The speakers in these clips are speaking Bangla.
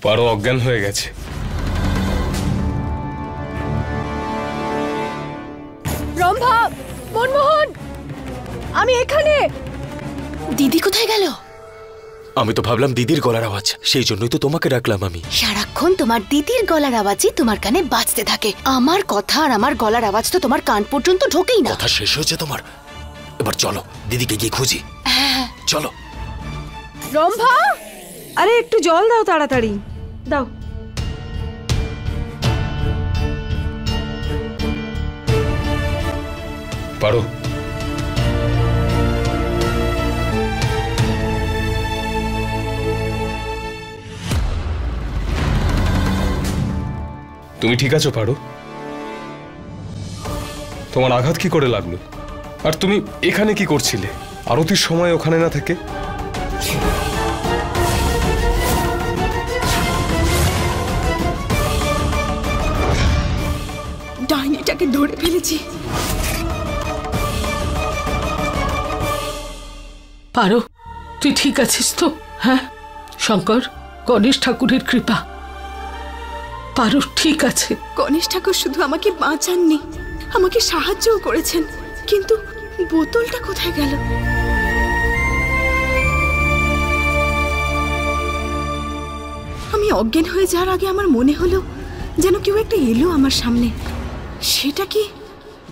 পারো অজ্ঞান হয়ে গেছে। রম্ভা, মনমোহন, আমি এখানে। দিদি কোথায় গেল? আমি তো ভাবলাম দিদির গলার আওয়াজ, সেই জন্যই তো তোমাকে ডাকলাম আমি। সারাক্ষণ তোমার দিদির গলার আওয়াজই তোমার কানে বাজতে থাকে। আমার কথা আর আমার গলার আওয়াজ তো তোমার কান পর্যন্ত ঢোকেই না। কথা শেষ হয়েছে তোমার? এবার চলো দিদিকে গিয়ে খুঁজি। চলো। রম্ভা, আরে একটু জল দাও, তাড়াতাড়ি দাও। পারো, তুমি ঠিক আছো? পারো, তোমার আঘাত কি করে লাগলো? আর তুমি এখানে কি করছিলে আরতির সময় ওখানে না থেকে? ডাইনিটাকে ধরে ফেলেছি। পারো, তুই ঠিক আছিস তো? হ্যাঁ, শঙ্কর, গণেশ ঠাকুরের কৃপা। পারো ঠিক আছে। গণেশ ঠাকুর শুধু আমাকে বাঁচাননি, আমাকে সাহায্যও করেছেন, কিন্তু বোতলটা কোথায় গেল? আমি অজ্ঞান হয়ে যাওয়ার আগে আমার মনে হলো যেন কেউ একটা এলো আমার সামনে। সেটা কি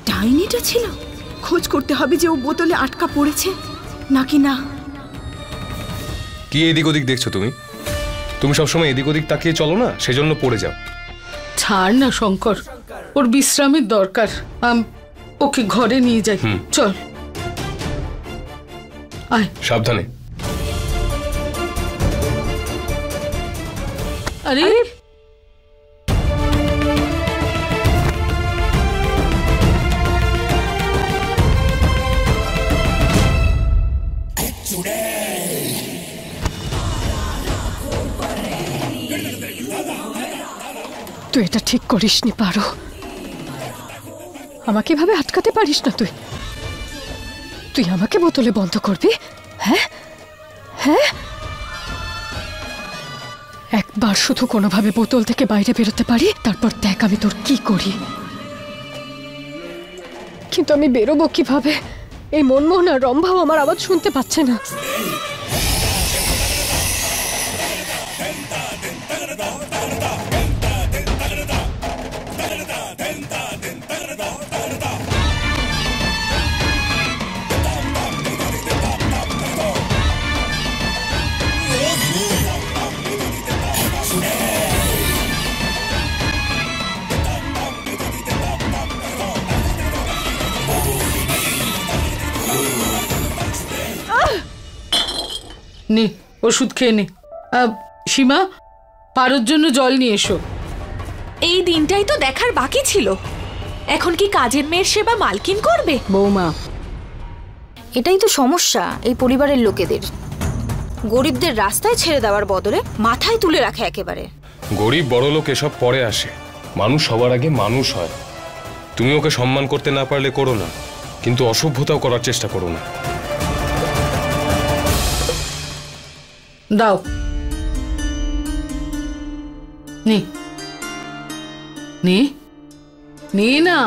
ডাইনিটা ছিল? খোঁজ করতে হবে যে ও বোতলে আটকা পড়েছে নাকি না। কি এদিক ওদিক দেখছো তুমি? তুমি সবসময় এদিক ওদিক তাকিয়ে চলো না, সেজন্য পড়ে যাও। ছাড় না শঙ্কর, ওর বিশ্রামের দরকার। ওকে ঘরে নিয়ে যাই। চল, আয়। সাবধানে। আরে তুই এটা ঠিক করিসনি। পারো, আমাকে এভাবে আটকাতে পারিস না। তুই তুই আমাকে বোতলে বন্ধ করবি? হ্যাঁ হ্যাঁ, একবার শুধু কোনোভাবে বোতল থেকে বাইরে বেরোতে পারি, তারপর দেখ আমি তোর কি করি। কিন্তু আমি বেরোবো কিভাবে? এই মনমোহন আর রম্ভাও আমার আওয়াজ শুনতে পাচ্ছে না। নে, ওষুধ খেয়ে নে। সীমা, পারোর জন্য জল নিয়ে এসো। এই দিনটাই তো দেখার বাকি ছিল। এখন কি কাজের মেয়ের সেবা মালকিন করবে? বৌমা, এটাই তো সমস্যা এই পরিবারের লোকেদের। গরিবদের রাস্তায় ছেড়ে দেওয়ার বদলে মাথায় তুলে রাখে একেবারে। গরিব বড় লোক এসব পরে আসে, মানুষ সবার আগে মানুষ হয়। তুমি ওকে সম্মান করতে না পারলে করো না, কিন্তু অসভ্যতাও করার চেষ্টা করো না। দাও, নে নে নে না।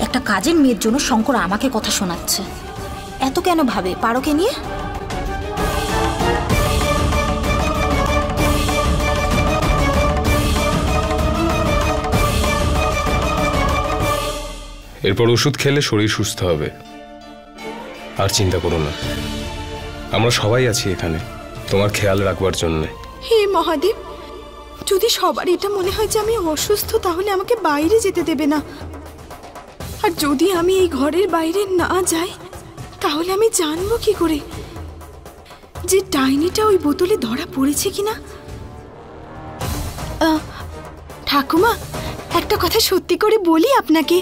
একটা কাজের মেয়ের জন্য শঙ্কর আমাকে কথা শোনাচ্ছে। এত কেন ভাবে পারোকে নিয়ে? এরপর ওষুধ খেলে শরীর সুস্থ হবে। আর চিন্তা করো না, আমরা সবাই আছি এখানে তোমার খেয়াল রাখবার জন্য। হে মহাদেব, যদি সবার এটা মনে হয় যে আমি অসুস্থ, তাহলে আমাকে বাইরে যেতে দেবে না। আর যদি আমি এই ঘরের বাইরে না যাই, তাহলে আমি জানবো কি করে যে ডাইনিটা ওই বোতলে ধরা পড়েছে কিনা। ঠাকুমা, একটা কথা সত্যি করে বলি আপনাকে,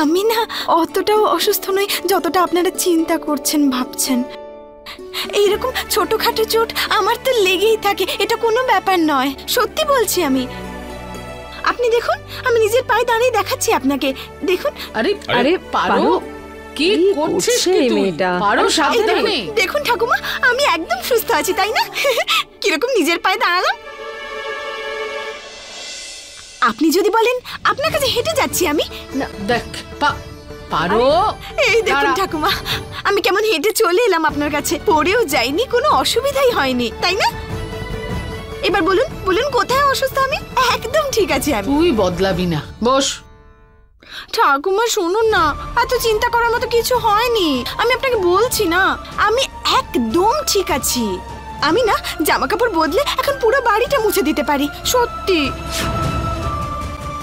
আমি না অতটাও অসুস্থ নই যতটা আপনারা চিন্তা করছেন, ভাবছেন। এইরকম ছোটখাটো চোট আমার তো লেগেই থাকে, এটা কোনো ব্যাপার নয়, সত্যি বলছি আমি। আপনি দেখুন, আমি নিজের পায়ে দাঁড়িয়ে দেখাচ্ছি আপনাকে, দেখুন। আরে আরে পারো, কি করছিস কি তুই? পারো এই সাবধানে। দেখুন, দেখুন ঠাকুমা, আমি একদম সুস্থ আছি, তাই না? কিরকম নিজের পায়ে দাঁড়ালাম। আপনি যদি বলেন আপনার কাছে হেঁটে যাচ্ছি আমি, দেখ পারো। এই দেখুন দাঁড়া। ঠাকুমা, আমি কেমন হেঁটে চলে এলাম আপনার কাছে, পড়েও যাইনি, কোনো অসুবিধাই হয়নি, তাই না? এবার বলুন বলুন, কোথায় অসুস্থ আমি? একদম ঠিক আছে আমি। তুই বদলাবি না, বস। ঠাকুমা শুনুন না, এত চিন্তা করার মতো কিছু হয়নি, আমি আপনাকে বলছি না, আমি একদম ঠিক আছি। আমি না জামা কাপড় বদলে এখন পুরো বাড়িটা মুছে দিতে পারি, সত্যি।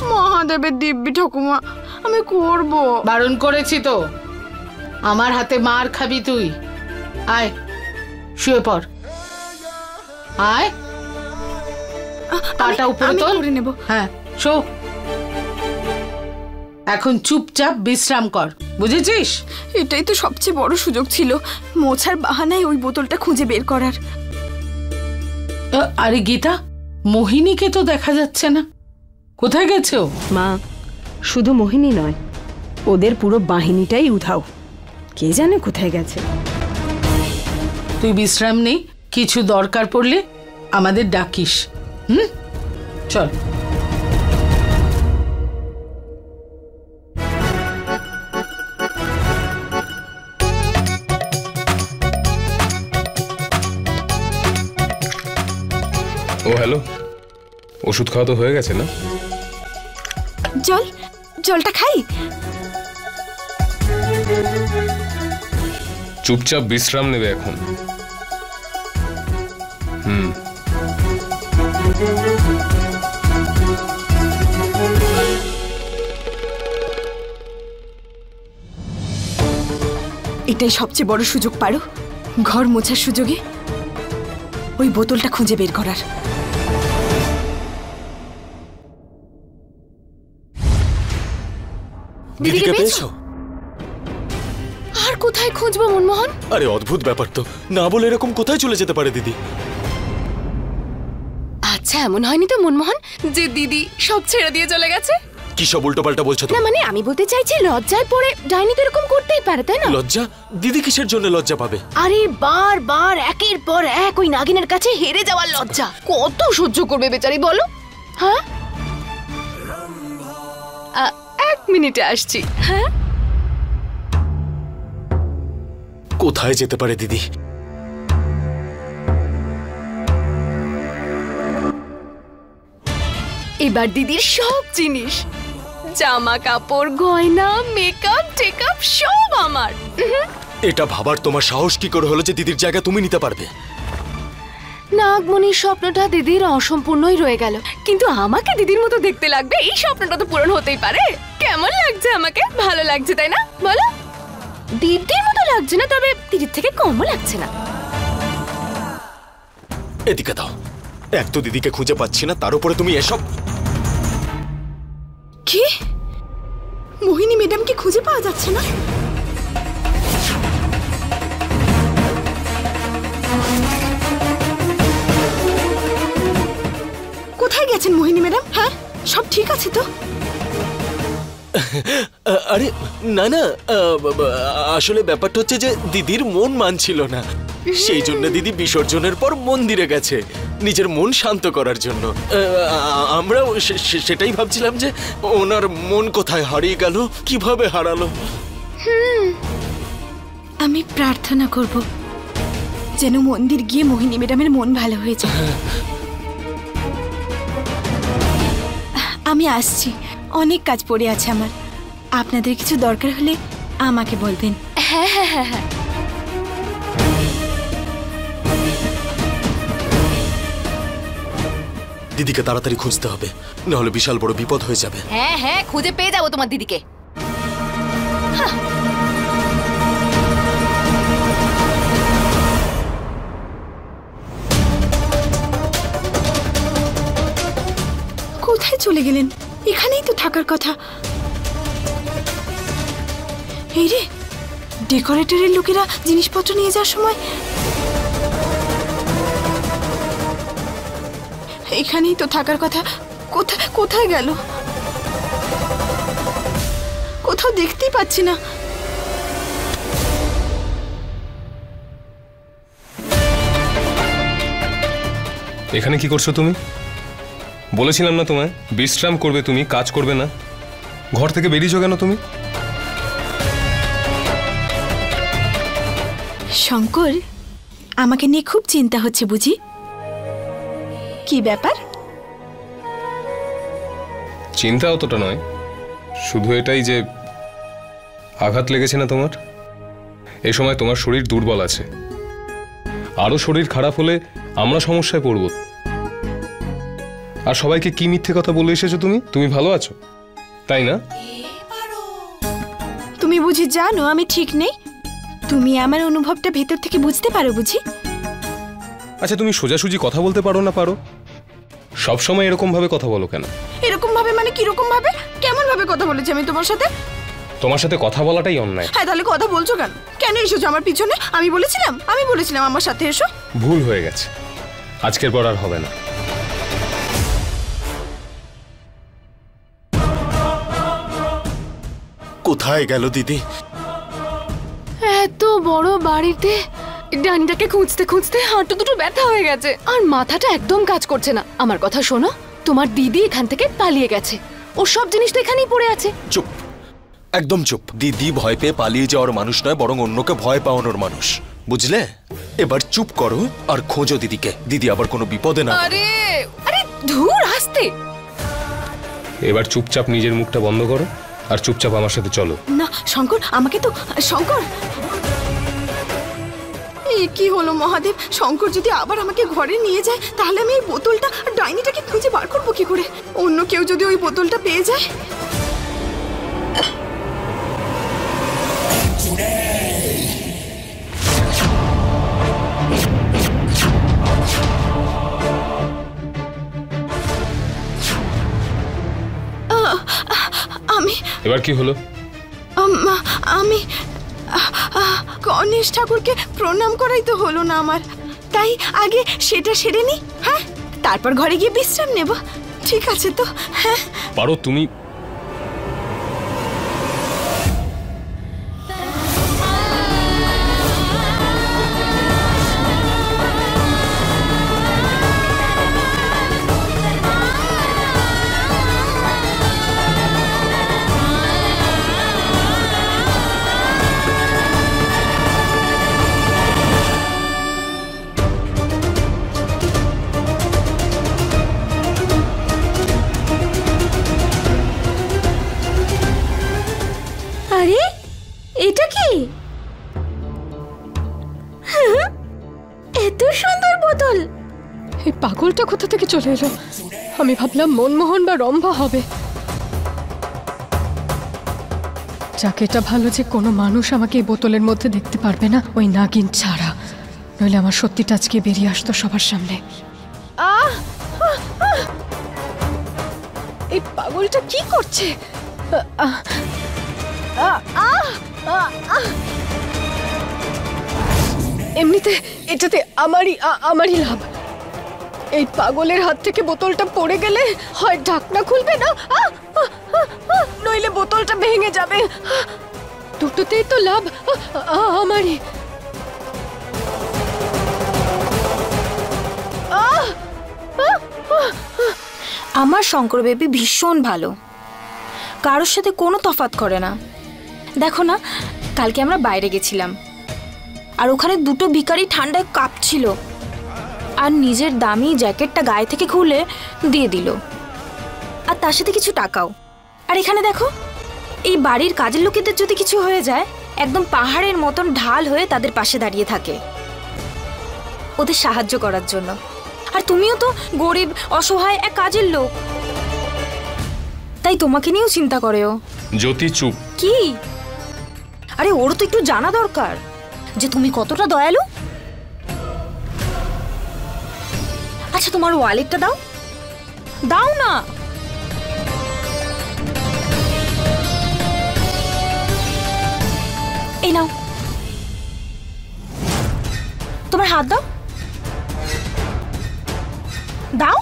মহাদেবের দিব্যি ঠাকুমা, আমি করব। বারণ করেছি তো, আমার হাতে মার খাবি তুই। আয় শুয়ে পড়, আয়। পাটা উপরে আমি তোল। করে নেব। হ্যাঁ শো। এখন চুপচাপ বিশ্রাম কর, বুঝেছিস? এটাই তো সবচেয়ে বড় সুযোগ ছিল, মোছার বাহানায় ওই বোতলটা খুঁজে বের করার। আরে গীতা, মোহিনীকে তো দেখা যাচ্ছে না, কোথায় গেছে ও? মা, শুধু মোহিনী নয়, ওদের পুরো বাহিনীটাই উধাও, কে জানে কোথায় গেছে। তুই বিশ্রাম নেই, কিছু দরকার পড়লে আমাদের ডাকিস। চল। ও হ্যালো, ওষুধ খাওয়া তো হয়ে গেছে না? জলটা খাই। চুপচাপ বিশ্রাম নেবে এখন। এটাই সবচেয়ে বড় সুযোগ পারো, ঘর মোছার সুযোগে ওই বোতলটা খুঁজে বের করার। দিদিকে পেয়েছো? আর কোথায় খুঁজবো মনমোহন? আরে অদ্ভুত ব্যাপার তো, না বলে এরকম কোথায় চলে যেতে পারে দিদি? আচ্ছা, এমন হয়নি তো মনমোহন যে দিদি সব ছেড়ে দিয়ে চলে গেছে? কি সব উল্টোপাল্টা বলছো তো? না মানে আমি বলতে চাইছি, লজ্জায় পড়ে ডাইনি তো এরকম করতেই পারে, তাই না? লজ্জা? দিদি কিসের জন্য লজ্জা পাবে? আরে বারবার একের পর এক ওই নাগিনের কাছে হেরে যাওয়ার লজ্জা, কত সহ্য করবে বেচারি বলো? হ্যাঁ, 1 মিনিটে আসছি। হ্যাঁ, কোথায় যেতে পারে দিদি? এবার দিদির সব জিনিস, জামা কাপড়, গয়না, মেকআপ টেকআপ সব আমার। এটা ভাবার তোমার সাহস কি করে হলো যে দিদির জায়গা তুমি নিতে পারবে? নাগমণির স্বপ্নটা দিদির অসম্পূর্ণই রয়ে গেল, কিন্তু আমাকে দিদির মতো দেখতে লাগবে, এই স্বপ্নটা তো পূরণ হতেই পারে। কেমন লাগছে আমাকে? ভালো লাগছে তাই না বলো? দিদির মতো লাগছে না, তবে দিদির থেকে কমও লাগছে না। এদিকে দাও, এক তো দিদিকে খুঁজে পাচ্ছি না, তার উপরে তুমি এসব। কি? মোহিনী ম্যাডামকে খুঁজে পাওয়া যাচ্ছে না? কোথায় গেছেন মোহিনী ম্যাডাম? হ্যাঁ, সব ঠিক আছে তো? আরে না না, আসলে ব্যাপারটা হচ্ছে যে দিদির মন মানছিল না, সেই জন্য দিদি বিসর্জনের পর মন্দিরে গেছে নিজের মন শান্ত করার জন্য। আমরাও সেটাই ভাবছিলাম যে ওনার মন কোথায় হারিয়ে গেল, কিভাবে হারালো। আমি প্রার্থনা করব যেন মন্দির গিয়ে মোহিনী ম্যাডামের মন ভালো হয়ে যায়। আমি আসছি, অনেক কাজ পড়ে আছে আমার, আপনাদের কিছু দরকার হলে আমাকে বলবেন। হ্যাঁ হ্যাঁ হ্যাঁ হ্যাঁ, দিদিকে তাড়াতাড়ি খুঁজতে হবে, নাহলে বিশাল বড় বিপদ হয়ে যাবে। হ্যাঁ হ্যাঁ, খুঁজে পেয়ে যাবো তোমার দিদিকে। কোথায় চলে গেলেন? এখানেই তো থাকার কথা। এই রে, ডেকোরেটরের লোকেরা জিনিসপত্র নিয়ে যাওয়ার সময় এখানেই তো থাকার কথা, কোথায় কোথায় গেল? কোথাও দেখতেই পাচ্ছি না। এখানে কি করছো তুমি? বলেছিলাম না তোমায় বিশ্রাম করবে, তুমি কাজ করবে না। ঘর থেকে বেরিয়েছো কেন তুমি? শঙ্কর, আমাকে নিয়ে খুব চিন্তা হচ্ছে বুঝি? কি ব্যাপার? চিন্তা অতটা নয়, শুধু এটাই যে আঘাত লেগেছে না তোমার। এই সময় তোমার শরীর দুর্বল আছে, আরো শরীর খারাপ হলে আমরা সমস্যায় পড়ব। আর সবাইকে কি মিথ্যে কথা বলে এসেছো তুমি? তুমি ভালো আছো, তাই না? তুমি বুঝি জানো আমি ঠিক নেই? তুমি আমার অনুভবটা ভেতর থেকে বুঝতে পারো বুঝি? আচ্ছা, তুমি সোজাসুজি কথা বলতে পারো না পারো? সব সময় এরকম ভাবে কথা বলো কেন? এরকম ভাবে মানে কিরকম ভাবে? কেমন ভাবে কথা বলেছি আমি তোমার সাথে? তোমার সাথে কথা বলাটাই অন্যায়। হ্যাঁ, তাহলে কথা বলছো কেন? কেন এসেছো আমার পিছনে? আমি বলেছিলাম আমার সাথে এসো। ভুল হয়ে গেছে, আজকের পর আর হবে না। কোথায় গেল দিদি? এত বড় বাড়িতে ডানিটাকে খুঁজতে খুঁজতে হাঁটু দুটো ব্যথা হয়ে গেছে, আর মাথাটা একদম কাজ করছে না। আমার কথা শোনো, তোমার দিদি এখান থেকে পালিয়ে গেছে, ওর সব জিনিস তো এখানেই পড়ে আছে। চুপ, একদম চুপ। দিদি ভয় পেয়ে পালিয়ে যাওয়ার মানুষ নয়, বরং অন্যকে ভয় পাওয়ানোর মানুষ, বুঝলে? এবার চুপ করো আর খোঁজো দিদিকে। দিদি আবার কোনো বিপদে না। আরে আরে ধুর, আসতে। এবার চুপচাপ নিজের মুখটা বন্ধ করো আর চুপচাপ আমার সাথে চলো। না শঙ্কর, আমাকে তো শঙ্কর। এই কি হলো মহাদেব? শঙ্কর যদি আবার আমাকে ঘরে নিয়ে যায় তাহলে আমি এই বোতলটা আর ডাইনিটাকে খুঁজে বার করবো কি করে? অন্য কেউ যদি ওই বোতলটা পেয়ে যায়। আমি এবার কি হলো? আমি গণেশ ঠাকুরকে প্রণাম করাই তো হলো না আমার, তাই আগে সেটা সেরে নি, হ্যাঁ, তারপর ঘরে গিয়ে বিশ্রাম নেব। ঠিক আছে তো? হ্যাঁ পারো তুমি। আরে এটা কি? এত সুন্দর বোতল! এই পাগলটা কোথা থেকে চলে এলো? আমি ভাবলাম মনমোহন বা রম্ভা হবে। যাকে এটা ভালো যে কোনো মানুষ আমাকে এই বোতলের মধ্যে দেখতে পারবে না, ওই নাগিন ছাড়া, নইলে আমার সত্যিটা আজকে বেরিয়ে আসতো সবার সামনে। এই পাগলটা কি করছে? এমনিতে এটাতে আমারই লাভ। এই পাগলের হাত থেকে বোতলটা পড়ে গেলে হয় ঢাকনা খুলবে না, নইলে বোতলটা ভেঙে যাবে। দুটোতেই তো লাভ আমারই। আমার শঙ্কর বেবি ভীষণ ভালো, কারোর সাথে কোনো তফাৎ করে না। দেখো না, কালকে আমরা বাইরে গেছিলাম আর ওখানে দুটো ভিখারি ঠান্ডায় কাঁপছিল, আর নিজের দামি জ্যাকেটটা গায়ে থেকে খুলে দিয়ে দিল, আর তার সাথে কিছু টাকাও। আর এখানে দেখো, এই বাড়ির কাজের লোকেদের যদি কিছু হয়ে যায়, একদম পাহাড়ের মতন ঢাল হয়ে তাদের পাশে দাঁড়িয়ে থাকে ওদের সাহায্য করার জন্য। আর তুমিও তো গরিব অসহায় এক কাজের লোক, তাই তোমাকে নিয়েও চিন্তা করে ও। জ্যোতি চুপ। কি? আরে ওর তো একটু জানা দরকার যে তুমি কতটা দয়ালু। আচ্ছা, তোমার ওয়ালেটটা দাও, দাও না। এই নাও, তোমার হাত দাও, দাও।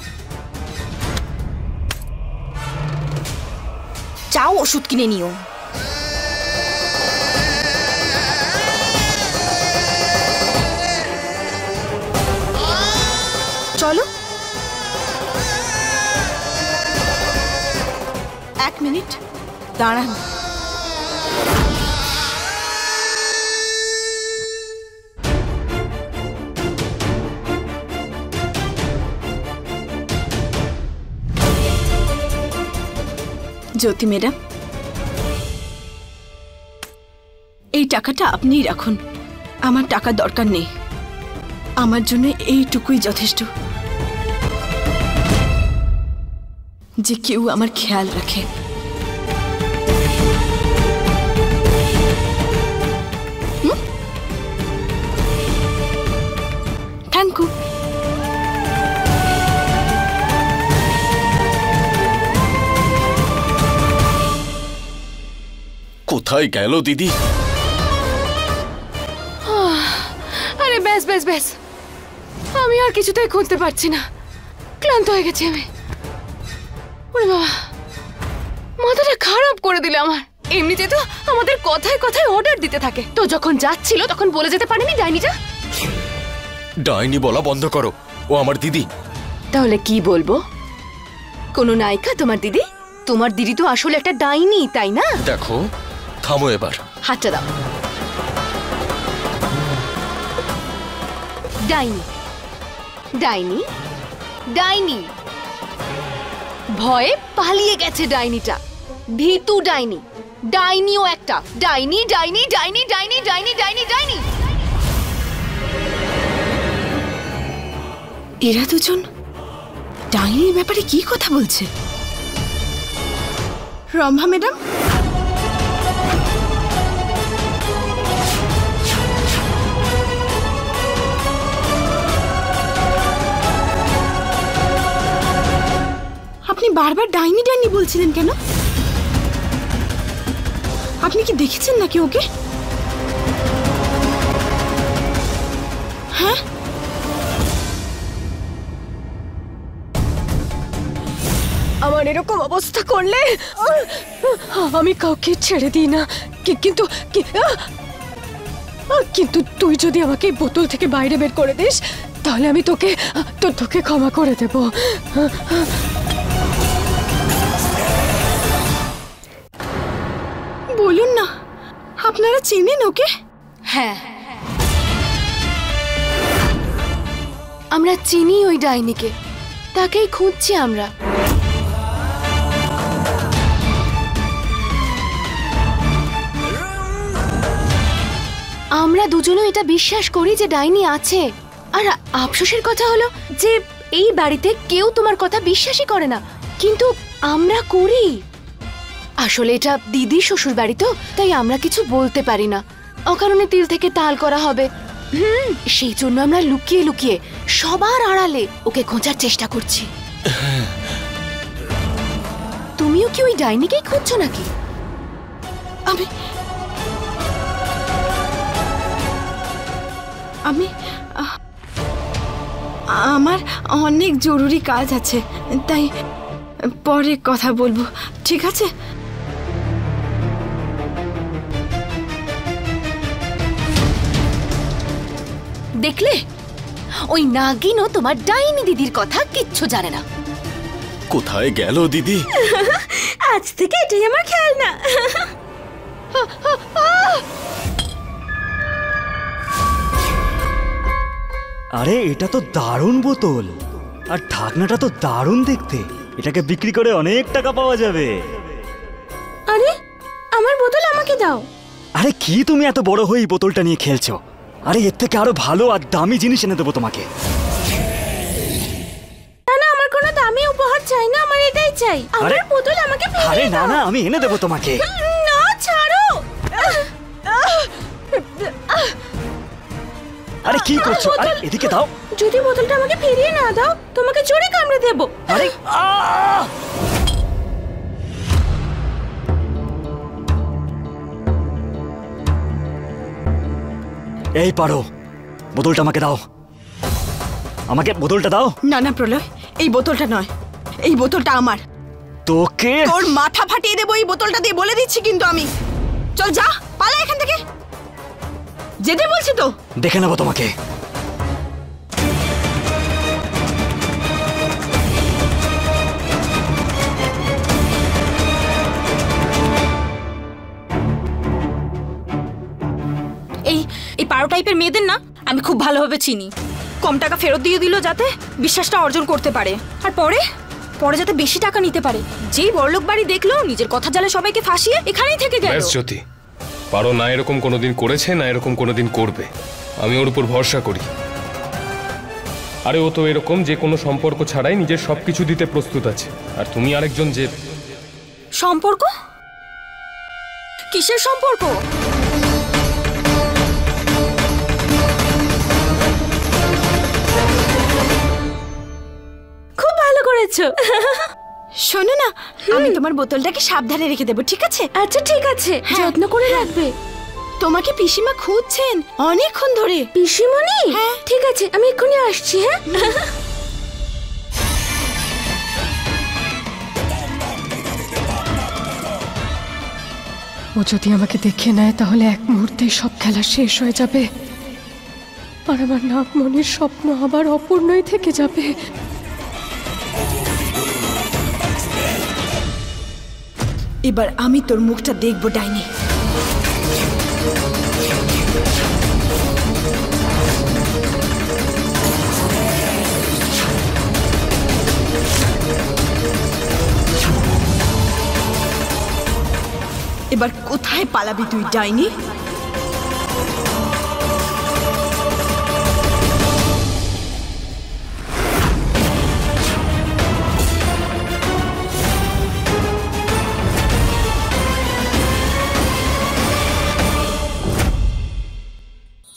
চাও ওষুধ কিনে নিও। চলো। 1 মিনিট দাঁড়ান। জ্যোতি ম্যাডাম, এই টাকাটা আপনিই রাখুন। আমার টাকা দরকার নেই, আমার জন্য এইটুকুই যথেষ্ট যে কেউ আমার খেয়াল রাখে। Thank you. কোথায় গেল দিদি? আরে ব্যাস ব্যাস ব্যাস, আমি আর কিছুতেই খুঁজতে পারছি না, ক্লান্ত হয়ে গেছি আমি। ওরে বাবা, মাথাটা খারাপ করে দিল আমার। এমনিতে তো আমাদের কথায় কথায় অর্ডার দিতে থাকে, তো যখন যাচ্ছিল তখন বলে যেতে পারেনি ডাইনিটা? ডাইনি বলা বন্ধ করো, ও আমার দিদি। তাহলে কি বলবো? কোনো নায়িকা তোমার দিদি? তোমার দিদি তো আসলে একটা ডাইনি, তাই না? দেখো, থামো এবার। হাতটা দাও। ডাইনি ডাইনি ডাইনি, ভয়ে পালিয়ে গেছে ডাইনিটা। ভীতু ডাইনি, ডাইনিও একটা। ডাইনি ডাইনি ডাইনি ডাইনি ডাইনি ডাইনি ডাইনি। এরা দুজন ডাইনির ব্যাপারে কি কথা বলছে? রম্ভা ম্যাডাম, আপনি বারবার ডাইনি ডাইনি বলছিলেন কেন? আপনি কি দেখেছেন নাকি ওকে? হ্যাঁ, আমার এরকম অবস্থা করলে আমি কাউকে ছেড়ে দিই না। কিন্তু কিন্তু তুই যদি আমাকে এই বোতল থেকে বাইরে বের করে দিস, তাহলে আমি তোকে ক্ষমা করে দেব। বলুন না, আপনারা চেনেন ওকে? হ্যাঁ, আমরা চিনি ওই ডাইনিকে, তাকেই খুঁজছি আমরা। আমরা দুজনও এটা বিশ্বাস করি যে ডাইনি আছে। আর আফসোসের কথা হলো যে এই বাড়িতে কেউ তোমার কথা বিশ্বাসই করে না, কিন্তু আমরা করি। আসলে এটা দিদির শ্বশুর বাড়ি তো, তাই আমরা কিছু বলতে পারি না। অকারণে তিল থেকে তাল করা হবে, সেই জন্য আমরা লুকিয়ে লুকিয়ে সবার আড়ালে ওকে খোঁজার চেষ্টা করছি। তুমিও কি ওই ডাইনিকেই খুঁজছো নাকি? আমার অনেক জরুরি কাজ আছে, তাই পরে কথা বলবো, ঠিক আছে? দেখলে, ওই নাগিনও তোমার ডাইনি দিদির কথা কিচ্ছু জানে না। কোথায় গেল দিদি? আজ থেকে এটাই আমার খেলনা। আরে এটা তো দারুণ বোতল, আর ঢাকনাটা তো দারুণ দেখতে। এটাকে বিক্রি করে অনেক টাকা পাওয়া যাবে। আরে আমার বোতল আমাকে দাও। আরে কি তুমি এত বড় হয়ে এই বোতলটা নিয়ে খেলছো? আরে এর থেকে আরো ভালো আর দামি জিনিস এনে দেবো তোমাকে। না না, আমার কোনো দামি উপহার চাই না, আমার এটাই চাই। আমার বোতল আমাকে ফিরিয়ে দাও। আরে না না, আমি এনে দেবো তোমাকে। না, ছাড়ো। আরে কি করছো? আরে এদিকে দাও। যদি বোতলটা আমাকে ফিরিয়ে না দাও, তোমাকে জোরে কামড়ে দেব। আরে এই পারো, বোতলটা আমাকে দাও। আমাকে বোতলটা দাও। না না প্রলয়, এই বোতলটা নয়, এই বোতলটা আমার। তোকে তোর মাথা ফাটিয়ে দেবো এই বোতলটা দিয়ে, বলে দিচ্ছি কিন্তু আমি। চল যা, পালা এখান থেকে, যেতে বলছি তো। দেখে নেবো তোমাকে। এই এই পারো টাইপের মেয়েদের না আমি খুব ভালোভাবে চিনি। কম টাকা ফেরত দিয়ে দিল যাতে বিশ্বাসটা অর্জন করতে পারে, আর পরে পরে যাতে বেশি টাকা নিতে পারে। যেই বড়লোক বাড়ি দেখলো নিজের কথা জালে সবাইকে ফাঁসিয়ে এখানেই থেকে গেল। ব্যাস জ্যোতি, পারো না এরকম কোনোদিন করেছে, না এরকম কোনোদিন করবে। আমি ওর উপর ভরসা করি। আরে ও তো এরকম যে কোনো সম্পর্ক ছাড়াই নিজের সবকিছু দিতে প্রস্তুত আছে। আর তুমি আরেকজন যে সম্পর্ক? কিসের সম্পর্ক? খুব ভালো করেছো। শোনো না, আমি তোমার বোতলটাকে সাবধানে রেখে দেবো, ঠিক আছে? আচ্ছা ঠিক আছে, যত্ন করে রাখবে। তোমাকে পিসিমা খুঁজছেন অনেকক্ষণ ধরে। পিসিমণি? হ্যাঁ। ঠিক আছে, আমি এক্ষুনি আসছি। হ্যাঁ। ও যদি আমাকে দেখে নেয় তাহলে এক মুহূর্তেই সব খেলা শেষ হয়ে যাবে, আর আমার নাগমণির স্বপ্ন আবার অপূর্ণই থেকে যাবে। এবার আমি তোর মুখটা দেখবো ডাইনি। এবার কোথায় পালাবি তুই ডাইনি?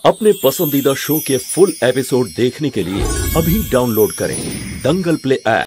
अपने पसंदीदा शो के फुल एपिसोड देखने के लिए अभी डाउनलोड करें दंगल प्ले ऐप।